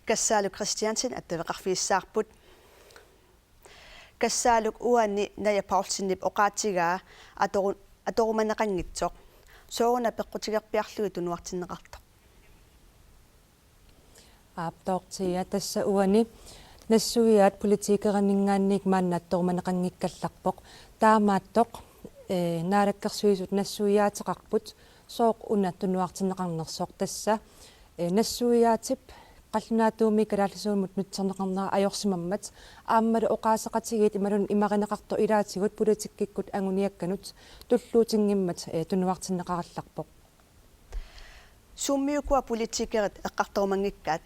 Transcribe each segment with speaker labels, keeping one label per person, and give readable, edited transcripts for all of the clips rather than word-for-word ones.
Speaker 1: Kassaaluk Christiansen attavaqarfiissaarput kassaaluk uanni najapaorsinnip oqaatigaa atorumannaqangitsoq sooruna peqqutigerpiarlugi tunuartinneqartoq
Speaker 2: аптоортиа тасса уани нассуиаат политикеранингааник мааннаатторуманеқангиккалларпоқ таамааттоқ наалаккерсуисут нассуиаатеқарпут сооқ унаттунуартиннеқарнерсоқ тасса нассуиаатип qallunaatuumi kalaallasuumut nutserneqarnera ajorsimammat aammala oqaasaqatigit imalun imarineqarto ilaatigut politikkikut anguniakkanut tulluutingimmat tunuartinneqarallarpoq
Speaker 1: summiukua politikerit eqqartorumangikkaat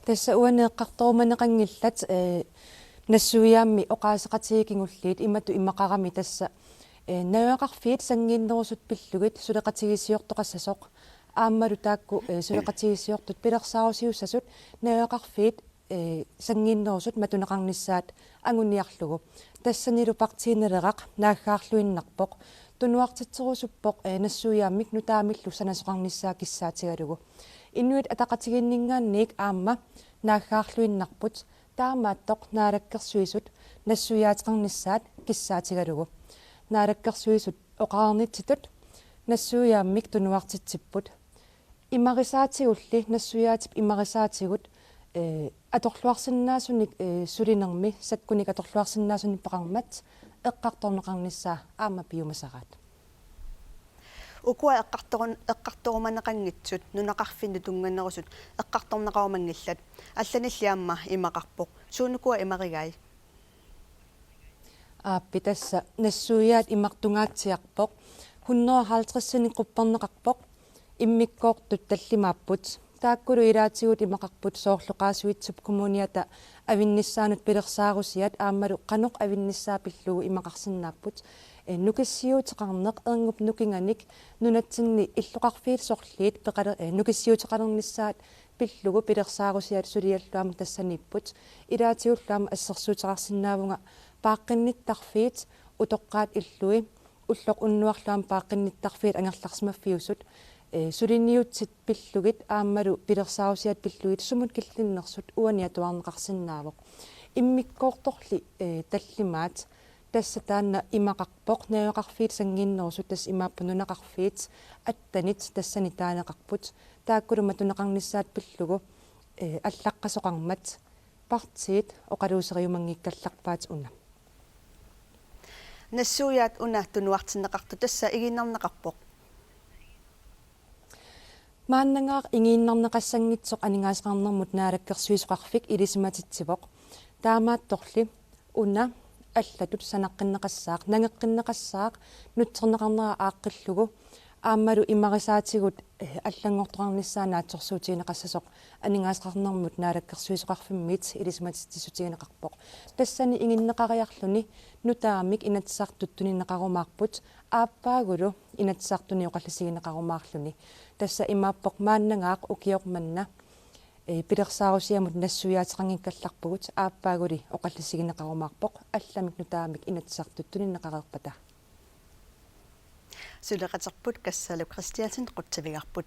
Speaker 2: tassa uaneeqqartorumaneqangillat nassuiaammi oqaasaqatigikingulliit imatu imaqarami tassa naaqarfiit sangiinnerusut pillugit suleqatigisiortoqassasoq ааммалу таакку сулеқатигисиортут пилерсааруссассут наақарфиит сангииннерусут матунеқарниссаат ангуниарлугу тассанилу партиинелерақ нааггаарлуиннарпоқ тунуартитсерусуппоқ нассуиааммик нутаамиллу санасоқарниссаа киссаатигалугу иннуит атақатигиннингаанник аама нааггаарлуиннарпут таамааттоқ наалаккерсуисут нассуиаатеқарниссаат киссаатигалугу наалаккерсуисут оқаарнитситут нассуиааммик тунуартитсиппут имарисаатигулли нассуиаатип имарисаатигут аторлуарсиннаасуник сулинерми саккуник аторлуарсиннаасуни пақармат эққарторнеқарниссаа аама пиумасараат
Speaker 1: укуа эққарторуманеқангитсут нунақарфинну тунганнерусут эққарторнеқарумангиллат алланиллиаама имақарпоқ суунукуа имаригай
Speaker 2: ааппитасса нассуиаат имартунгаатсиарпоқ 150-сини qupperneqarpoq иммиккоортут таллимааппут тааккулу илаатигут имақарпут соорлоқаасуитсуп коммуниата авинниссаанут пилерсаарусиат ааммалу қаноқ авинниссаапиллугу имақарсинааппут нукиссиутеқарнеқ эрнгуп нукинганик нунатсинни иллоқарфиит сорлиит пеқалер нукиссиутеқалернissaат пиллугу пилерсаарусиат сулиаллуама тассаниппут илаатигуллаама ассерсуутеқарсинаавунга пааққинниттарфиит утоққаат иллуи уллоқ уннуарлуам пааққинниттарфиит ангерларсимаффиусут сулинниутсит пиллугит ааммалу пилерсаарусиат пиллугит сумут киллиннерсут уаниатуарнеқарсинаавоқ иммиккоорторли таллимаат тасса таанна имақарпоқ наёқарфиит сангииннерусут тас имааппунунеқарфиит аттанит тассани таанеқарпут тааккулума тунеқарниссаат пиллугу аллаққасоқармат партиит оқалуусериумангиккалларпаат уна
Speaker 1: нассуиаат уна тунуартиннеқарту тасса игиннарнеқарпоқ
Speaker 2: мааннангаар игииннарнеқассангитсоқ анингаасеқарнэрмут наалаккерсуисоқарфик илисиматитсивоқ таамаатторли уна аллатут санаққиннеқассаақ нангеққиннеқассаақ нутсернеқарнера ааққиллугу ааммалу имарисаатигут аллангортоқарниссаанаатсорсуутигинеқассасоқ анингаасеқарнэрмут наалаккерсуисоқарфиммит илисиматитсисутигинеқарпоқ тассани игиннеқариарлуни нутаамик инатсаартуттунинеқарумаарпут ааппаагулу инатсаартуни оқаллисигинеқарумаарлуни тасса имааппоқ мааннангаақ укиорманна пилерсаарусиамут нассуиаатеқангиккалларпугут ааппаагули оқаллисигинеқарумаарпоқ алламик нутаамик инатсаартуттунинеқарерпата
Speaker 1: сулеқатерпут кассалук Christiansen қутсавигарпут